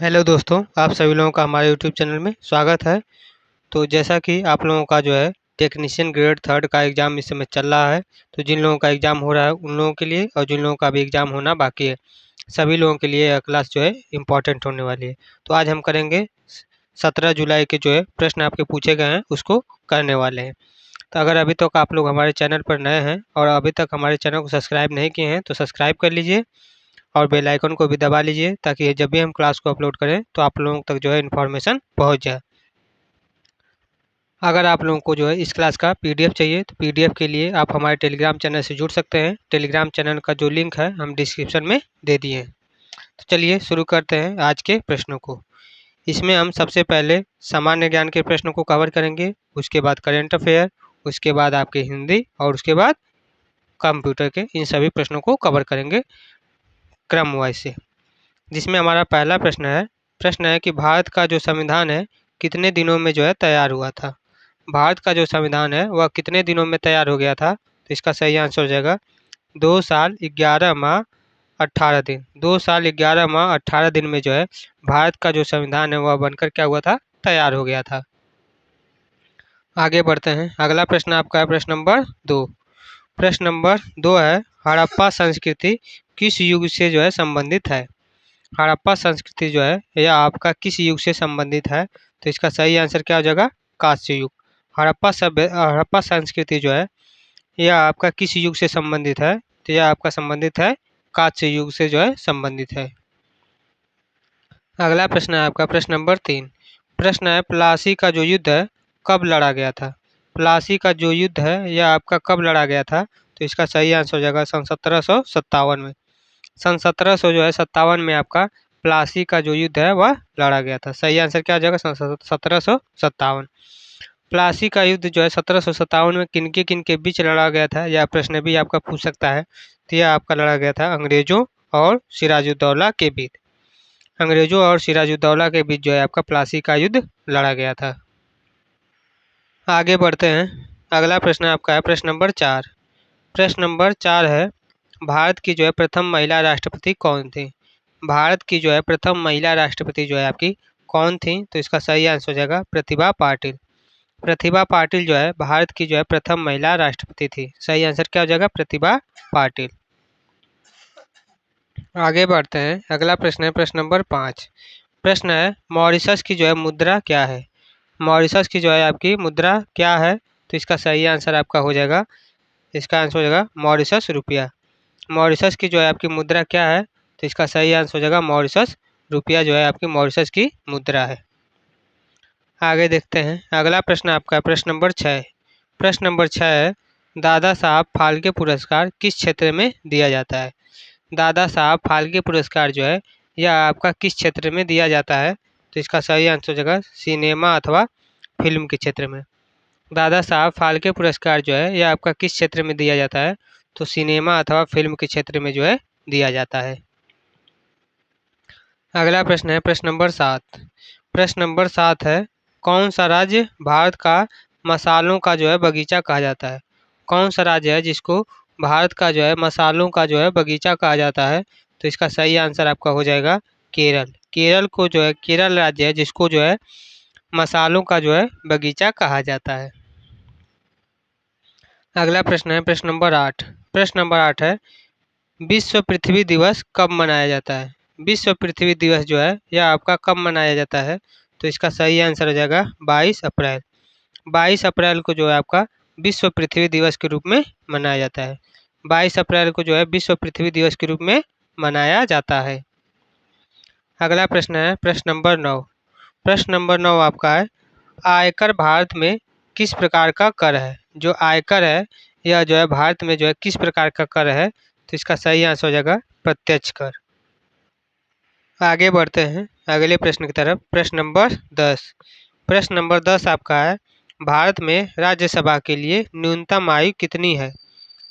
Hello दोस्तों, आप सभी लोगों का हमारे यूट्यूब चैनल में स्वागत है। तो जैसा कि आप लोगों का जो है टेक्नीशियन ग्रेड थर्ड का एग्ज़ाम इस समय चल रहा है, तो जिन लोगों का एग्ज़ाम हो रहा है उन लोगों के लिए और जिन लोगों का भी एग्ज़ाम होना बाकी है, सभी लोगों के लिए यह क्लास जो है इम्पोर्टेंट होने वाली है। तो आज हम करेंगे 17 जुलाई के जो है प्रश्न आपके पूछे गए हैं उसको करने वाले हैं। तो अगर अभी तक आप लोग हमारे चैनल पर नए हैं और अभी तक हमारे चैनल को सब्सक्राइब नहीं किए हैं तो सब्सक्राइब कर लीजिए और बेल आइकन को भी दबा लीजिए ताकि जब भी हम क्लास को अपलोड करें तो आप लोगों तक जो है इन्फॉर्मेशन पहुंच जाए। अगर आप लोगों को जो है इस क्लास का पीडीएफ चाहिए तो पीडीएफ के लिए आप हमारे टेलीग्राम चैनल से जुड़ सकते हैं। टेलीग्राम चैनल का जो लिंक है हम डिस्क्रिप्शन में दे दिए हैं। तो चलिए शुरू करते हैं आज के प्रश्नों को। इसमें हम सबसे पहले सामान्य ज्ञान के प्रश्नों को कवर करेंगे, उसके बाद करेंट अफेयर, उसके बाद आपके हिंदी और उसके बाद कंप्यूटर के इन सभी प्रश्नों को कवर करेंगे क्रम वाइज से। जिसमें हमारा पहला प्रश्न है कि भारत का जो संविधान है कितने दिनों में जो है तैयार हुआ था। भारत का जो संविधान है वह कितने दिनों में तैयार हो गया था, तो इसका सही आंसर हो जाएगा 2 साल 11 माह 18 दिन। 2 साल 11 माह 18 दिन में जो है भारत का जो संविधान है वह बनकर क्या हुआ था, तैयार हो गया था। आगे बढ़ते हैं, अगला प्रश्न आपका है प्रश्न नंबर 2। प्रश्न नंबर 2 है हड़प्पा संस्कृति किस युग से जो है संबंधित है। हड़प्पा संस्कृति जो है यह आपका किस युग से संबंधित है, तो इसका सही आंसर क्या हो जाएगा, कांस्य युग। हड़प्पा संस्कृति जो है यह आपका किस युग से संबंधित है, तो यह आपका संबंधित है कांस्य युग से जो है संबंधित है। अगला प्रश्न है आपका प्रश्न नंबर 3। प्रश्न है प्लासी का जो युद्ध है कब लड़ा गया था। प्लासी का जो युद्ध है यह आपका कब लड़ा गया था, तो इसका सही आंसर हो जाएगा सन 1757 में। सन 1700 जो है 57 में आपका प्लासी का जो युद्ध है वह लड़ा गया था। सही आंसर क्या हो जाएगा, सन 1757। प्लासी का युद्ध जो है 1757 में किनके बीच लड़ा गया था, यह प्रश्न भी आपका पूछ सकता है। तो यह आपका लड़ा गया था अंग्रेजों और सिराजुद्दौला के बीच। अंग्रेजों और सिराजुद्दौला के बीच जो है आपका प्लासी का युद्ध लड़ा गया था। आगे बढ़ते हैं, अगला प्रश्न आपका है प्रश्न नंबर 4। प्रश्न नंबर 4 है भारत की जो है प्रथम महिला राष्ट्रपति कौन थी। भारत की जो है प्रथम महिला राष्ट्रपति जो है आपकी कौन थी, तो इसका सही आंसर हो जाएगा प्रतिभा पाटिल। प्रतिभा पाटिल जो है भारत की जो है प्रथम महिला राष्ट्रपति थी। सही आंसर क्या हो जाएगा, प्रतिभा पाटिल। आगे बढ़ते हैं, अगला प्रश्न है प्रश्न नंबर 5। प्रश्न है मॉरिशस की जो है मुद्रा क्या है। मॉरिशस की जो है आपकी मुद्रा क्या है, तो इसका सही आंसर आपका हो जाएगा, इसका आंसर हो जाएगा मॉरिशस रुपया। मॉरिशस की जो है आपकी मुद्रा क्या है, तो इसका सही आंसर हो जाएगा मॉरिशस रुपया जो है आपकी मॉरिशस की मुद्रा है। आगे देखते हैं, अगला प्रश्न आपका प्रश्न नंबर 6। प्रश्न नंबर 6 है दादा साहब फाल्के पुरस्कार किस क्षेत्र में दिया जाता है। दादा साहब फाल्के पुरस्कार जो है यह आपका किस क्षेत्र में दिया जाता है, तो इसका सही आंसर हो जाएगा सिनेमा अथवा फिल्म के क्षेत्र में। दादा साहब फाल्के पुरस्कार जो है यह आपका किस क्षेत्र में दिया जाता है, तो सिनेमा अथवा फिल्म के क्षेत्र में जो है दिया जाता है। अगला प्रश्न है प्रश्न नंबर 7। प्रश्न नंबर 7 है कौन सा राज्य भारत का मसालों का जो है बगीचा कहा जाता है। कौन सा राज्य है जिसको भारत का जो है मसालों का जो है बगीचा कहा जाता है, तो इसका सही आंसर आपका हो जाएगा केरल। केरल को जो है केरल राज्य है जिसको जो है मसालों का जो है बगीचा कहा जाता है। अगला प्रश्न है प्रश्न नंबर 8। प्रश्न नंबर 8 है विश्व पृथ्वी दिवस कब मनाया जाता है। विश्व पृथ्वी दिवस जो है यह आपका कब मनाया जाता है, तो इसका सही आंसर हो जाएगा 22 अप्रैल। 22 अप्रैल को जो है आपका विश्व पृथ्वी दिवस के रूप में मनाया जाता है। 22 अप्रैल को जो है विश्व पृथ्वी दिवस के रूप में मनाया जाता है। अगला प्रश्न है प्रश्न नंबर 9। प्रश्न नंबर 9 आपका है आयकर भारत में किस प्रकार का कर है। जो आयकर है यह जो है भारत में जो है किस प्रकार का कर है, तो इसका सही आंसर हो जाएगा प्रत्यक्ष कर। आगे बढ़ते हैं अगले प्रश्न की तरफ, प्रश्न नंबर 10। प्रश्न नंबर 10 आपका है भारत में राज्यसभा के लिए न्यूनतम आयु कितनी है।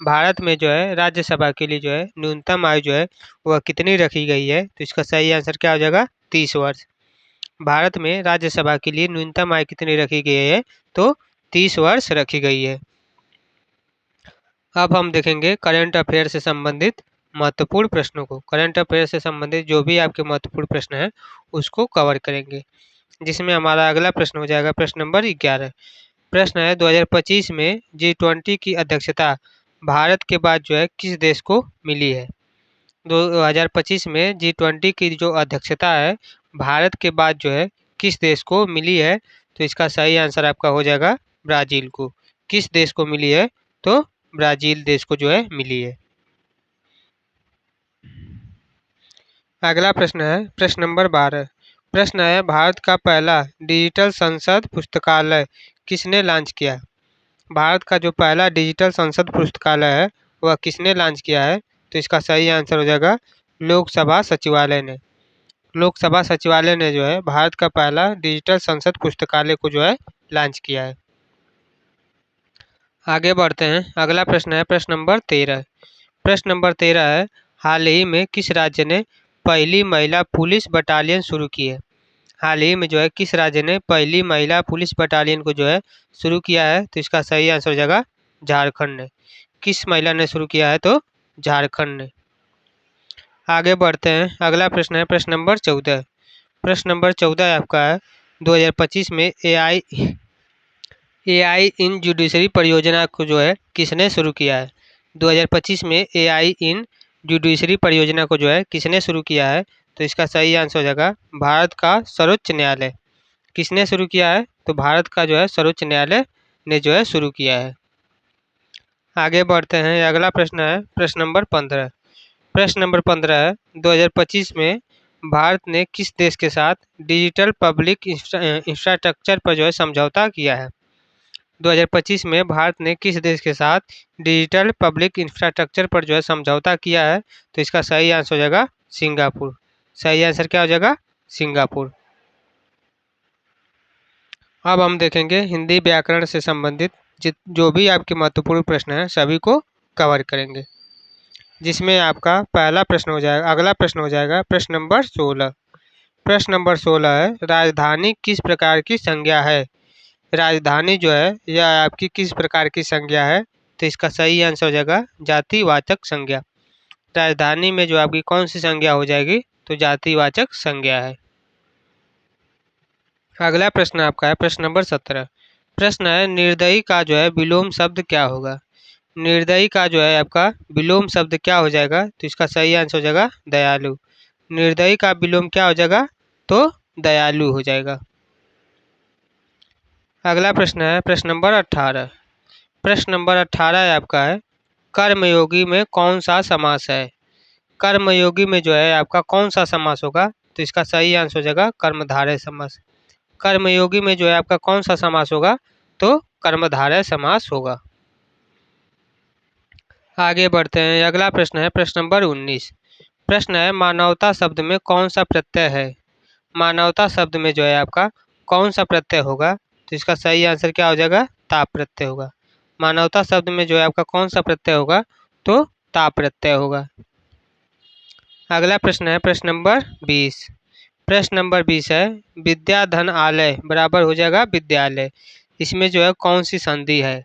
भारत में जो है राज्यसभा के लिए जो है न्यूनतम आयु जो है वह कितनी रखी गई है, तो इसका सही आंसर क्या हो जाएगा 30 वर्ष। भारत में राज्यसभा के लिए न्यूनतम आयु कितनी रखी गई है, तो 30 वर्ष रखी गई है। अब हम देखेंगे करंट अफेयर से संबंधित महत्वपूर्ण प्रश्नों को, करंट अफेयर से संबंधित जो भी आपके महत्वपूर्ण प्रश्न हैं उसको कवर करेंगे। जिसमें हमारा अगला प्रश्न हो जाएगा प्रश्न नंबर 11। प्रश्न है 2025 में G20 की अध्यक्षता भारत के बाद जो है किस देश को मिली है? 2025 में G20 की जो अध्यक्षता है भारत के बाद जो है किस देश को मिली है? तो इसका सही आंसर आपका हो जाएगा ब्राज़ील को। किस देश को मिली है? तो ब्राज़ील देश को जो है मिली है। अगला प्रश्न है प्रश्न नंबर 12। प्रश्न है भारत का पहला डिजिटल संसद पुस्तकालय किसने लॉन्च किया? भारत का जो पहला डिजिटल संसद पुस्तकालय है वह किसने लॉन्च किया है? तो इसका सही आंसर हो जाएगा लोकसभा सचिवालय ने। लोकसभा सचिवालय ने जो है भारत का पहला डिजिटल संसद पुस्तकालय को जो है लॉन्च किया है। आगे बढ़ते हैं। अगला प्रश्न है प्रश्न नंबर 13। प्रश्न नंबर 13 है हाल ही में किस राज्य ने पहली महिला पुलिस बटालियन शुरू की है? हाल ही में जो है किस राज्य ने पहली महिला पुलिस बटालियन को जो है शुरू किया है? तो इसका सही आंसर हो जाएगा झारखंड ने। किस महिला ने शुरू किया है? तो झारखंड ने। आगे बढ़ते हैं। अगला प्रश्न है प्रश्न नंबर 14। प्रश्न नंबर 14 आपका है 2025 में AI इन जुडिशरी परियोजना को जो है किसने शुरू किया है? 2025 में AI इन जुडिशरी परियोजना को जो है किसने शुरू किया है? तो इसका सही आंसर हो जाएगा भारत का सर्वोच्च न्यायालय। किसने शुरू किया है? तो भारत का जो है सर्वोच्च न्यायालय ने जो है शुरू किया है। आगे बढ़ते हैं। अगला प्रश्न है प्रश्न नंबर 15। प्रश्न नंबर 15 है 2025 में भारत ने किस देश के साथ डिजिटल पब्लिक इंफ्रास्ट्रक्चर पर जो है समझौता किया है? 2025 में भारत ने किस देश के साथ डिजिटल पब्लिक इंफ्रास्ट्रक्चर पर जो है समझौता किया है? तो इसका सही आंसर हो जाएगा सिंगापुर। सही आंसर क्या हो जाएगा? सिंगापुर। अब हम देखेंगे हिंदी व्याकरण से संबंधित जो भी आपके महत्वपूर्ण प्रश्न हैं सभी को कवर करेंगे। जिसमें आपका पहला प्रश्न हो जाएगा, अगला प्रश्न हो जाएगा प्रश्न नंबर 16। प्रश्न नंबर 16 है राजधानी किस प्रकार की संज्ञा है? राजधानी जो है यह आपकी किस प्रकार की संज्ञा है? तो इसका सही आंसर हो जाएगा जातिवाचक संज्ञा। राजधानी में जो आपकी कौन सी संज्ञा हो जाएगी? तो जातिवाचक संज्ञा है। अगला प्रश्न आपका है प्रश्न नंबर 17। प्रश्न है निर्दयी का जो है विलोम शब्द क्या होगा? निर्दयी का जो है आपका विलोम शब्द क्या हो जाएगा? तो इसका सही आंसर हो जाएगा दयालु। निर्दयी का विलोम क्या हो जाएगा? तो दयालु हो जाएगा। अगला प्रश्न है प्रश्न नंबर 18। प्रश्न नंबर 18 आपका है कर्मयोगी में कौन सा समास है? कर्मयोगी में जो है आपका कौन सा समास होगा? तो इसका सही आंसर हो जाएगा कर्मधारय समास। कर्मयोगी में जो है आपका कौन सा समास होगा? तो कर्मधारय समास होगा। आगे बढ़ते हैं। अगला प्रश्न है प्रश्न नंबर 19। प्रश्न है मानवता शब्द में कौन सा प्रत्यय है? मानवता शब्द में जो है आपका कौन सा प्रत्यय होगा? तो इसका सही आंसर क्या हो जाएगा? ताप प्रत्यय होगा। मानवता शब्द में जो है आपका कौन सा प्रत्यय होगा? तो ताप प्रत्यय होगा। अगला प्रश्न है प्रश्न नंबर 20। प्रश्न नंबर 20 है विद्या धन आलय बराबर हो जाएगा विद्यालय। इसमें जो है कौन सी संधि है?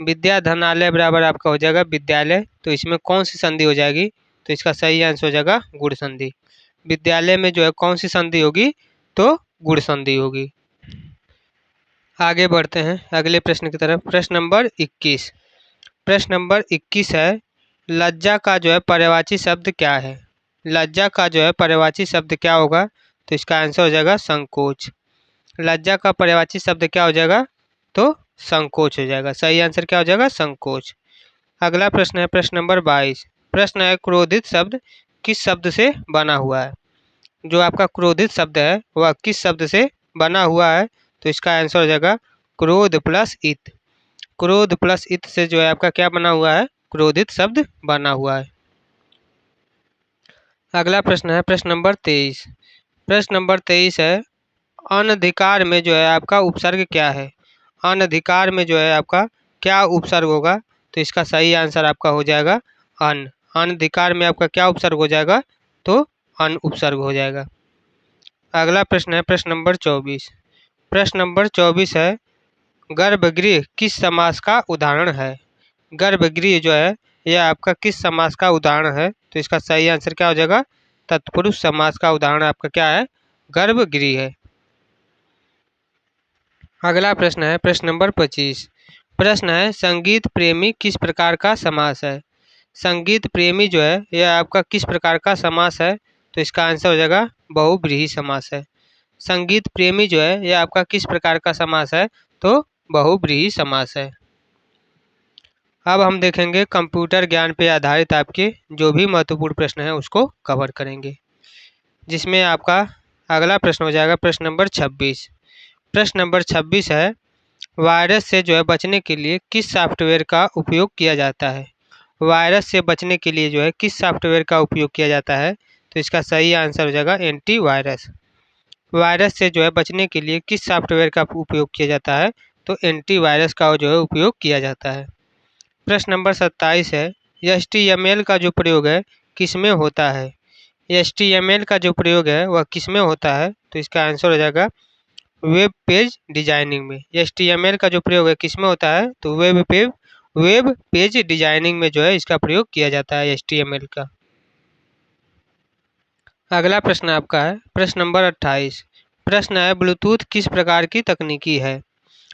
विद्या धन आलय बराबर आपका हो जाएगा विद्यालय। तो इसमें कौन सी संधि हो जाएगी? तो इसका सही आंसर हो जाएगा गुण संधि। विद्यालय में जो है कौन सी संधि होगी? तो गुण संधि होगी। आगे बढ़ते हैं अगले प्रश्न की तरफ। प्रश्न नंबर 21। प्रश्न नंबर 21 है लज्जा का जो है पर्यायवाची शब्द क्या है? लज्जा का जो है पर्यायवाची शब्द क्या होगा? तो इसका आंसर हो जाएगा संकोच। लज्जा का पर्यायवाची शब्द क्या हो जाएगा? तो संकोच हो जाएगा। सही आंसर क्या हो जाएगा? संकोच। अगला प्रश्न है प्रश्न नंबर 22। प्रश्न है क्रोधित शब्द किस शब्द से बना हुआ है? जो आपका क्रोधित शब्द है वह किस शब्द से बना हुआ है? तो इसका आंसर हो जाएगा क्रोध प्लस इत। क्रोध प्लस इत से जो है आपका क्या बना हुआ है? क्रोधित शब्द बना हुआ है। अगला प्रश्न है प्रश्न नंबर 23। प्रश्न नंबर 23 है अनधिकार में जो है आपका उपसर्ग क्या है? अनधिकार में जो है आपका क्या उपसर्ग होगा? तो इसका सही आंसर आपका हो जाएगा अन। अनधिकार में आपका क्या उपसर्ग हो जाएगा? तो अन उपसर्ग हो जाएगा। अगला प्रश्न है प्रश्न नंबर 24। प्रश्न नंबर 24 है गर्भगृह किस समास का उदाहरण है? गर्भगृह जो है यह आपका किस समास का उदाहरण है? तो इसका सही आंसर क्या हो जाएगा? तत्पुरुष समास का उदाहरण आपका क्या है? गर्भगृह है। अगला प्रश्न है प्रश्न नंबर 25। प्रश्न है संगीत प्रेमी किस प्रकार का समास है? संगीत प्रेमी जो है यह आपका किस प्रकार का समास है? तो इसका आंसर हो जाएगा बहुव्रीहि समास है। संगीत प्रेमी जो है यह आपका किस प्रकार का समास है? तो बहुव्रीहि समास है। अब हम देखेंगे कंप्यूटर ज्ञान पे आधारित आपके जो भी महत्वपूर्ण प्रश्न हैं उसको कवर करेंगे, जिसमें आपका अगला प्रश्न हो जाएगा प्रश्न नंबर 26। प्रश्न नंबर 26 है वायरस से जो है बचने के लिए किस सॉफ्टवेयर का उपयोग किया जाता है? वायरस से बचने के लिए जो है किस सॉफ्टवेयर का उपयोग किया जाता है? तो इसका सही आंसर हो जाएगा एंटीवायरस। वायरस से जो है बचने के लिए किस सॉफ्टवेयर का उपयोग किया जाता है? तो एंटीवायरस का जो है उपयोग किया जाता है। प्रश्न नंबर 27 है HTML का जो प्रयोग है किसमें होता है? HTML का जो प्रयोग है वह किसमें होता है? तो इसका आंसर हो जाएगा वेब पेज डिजाइनिंग में। HTML का जो प्रयोग है किसमें होता है? तो वेब पेज डिजाइनिंग में जो है इसका प्रयोग किया जाता है HTML का। अगला प्रश्न आपका है प्रश्न नंबर 28। प्रश्न है ब्लूटूथ किस प्रकार की तकनीकी है?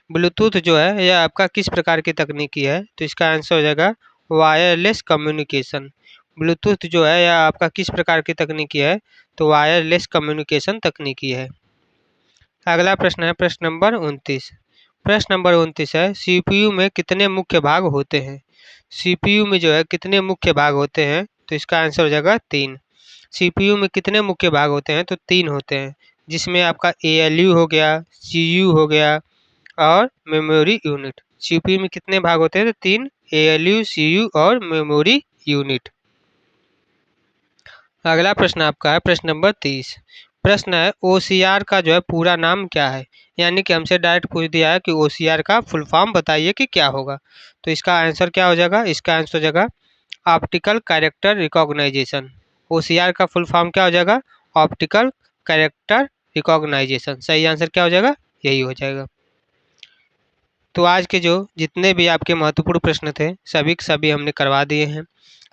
ब्लूटूथ जो है यह आपका किस प्रकार की तकनीकी है? तो इसका आंसर हो जाएगा वायरलेस कम्युनिकेशन। ब्लूटूथ जो है यह आपका किस प्रकार की तकनीकी है? तो वायरलेस कम्युनिकेशन तकनीकी है। अगला प्रश्न है प्रश्न नंबर 29। प्रश्न नंबर 29 है CPU में कितने मुख्य भाग होते हैं? CPU में जो है कितने मुख्य भाग होते हैं? तो इसका आंसर हो जाएगा 3। CPU में कितने मुख्य भाग होते हैं? तो 3 होते हैं, जिसमें आपका ALU हो गया, CU हो गया और मेमोरी यूनिट। CPU में कितने भाग होते हैं? तो 3 ALU, CU और मेमोरी यूनिट। अगला प्रश्न आपका है प्रश्न नंबर 30। प्रश्न है OCR का जो है पूरा नाम क्या है? यानी कि हमसे डायरेक्ट पूछ दिया है कि OCR का फुल फॉर्म बताइए कि क्या होगा। तो इसका आंसर क्या हो जाएगा? इसका आंसर हो जाएगा ऑप्टिकल कैरेक्टर रिकॉग्नाइजेशन। OCR का फुल फॉर्म क्या हो जाएगा? Optical character recognization. सही आंसर क्या हो जाएगा? यही हो जाएगा। तो आज के जो जितने भी आपके महत्वपूर्ण प्रश्न थे सभी के सभी हमने करवा दिए हैं।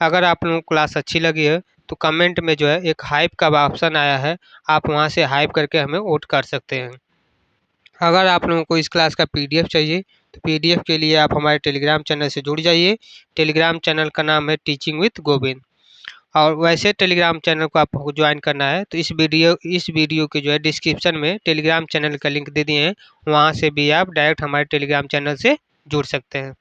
अगर आप लोगों को क्लास अच्छी लगी है तो कमेंट में जो है एक हाइप का ऑप्शन आया है, आप वहां से हाइप करके हमें वोट कर सकते हैं। अगर आप लोगों को इस क्लास का PDF चाहिए तो PDF के लिए आप हमारे टेलीग्राम चैनल से जुड़ जाइए। टेलीग्राम चैनल का नाम है टीचिंग विद गोविंद। और वैसे टेलीग्राम चैनल को आपको ज्वाइन करना है तो इस वीडियो के जो है डिस्क्रिप्शन में टेलीग्राम चैनल का लिंक दे दिए हैं, वहाँ से भी आप डायरेक्ट हमारे टेलीग्राम चैनल से जुड़ सकते हैं।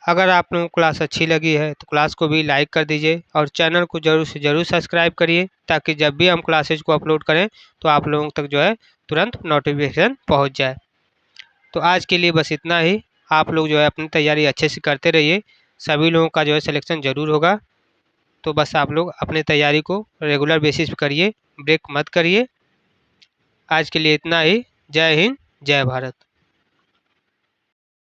अगर आप लोगों को क्लास अच्छी लगी है तो क्लास को भी लाइक कर दीजिए और चैनल को ज़रूर से ज़रूर सब्सक्राइब करिए, ताकि जब भी हम क्लासेज को अपलोड करें तो आप लोगों तक जो है तुरंत नोटिफिकेशन पहुँच जाए। तो आज के लिए बस इतना ही। आप लोग जो है अपनी तैयारी अच्छे से करते रहिए, सभी लोगों का जो है सिलेक्शन ज़रूर होगा। तो बस आप लोग अपनी तैयारी को रेगुलर बेसिस पे करिए, ब्रेक मत करिए। आज के लिए इतना ही। जय हिंद, जय भारत।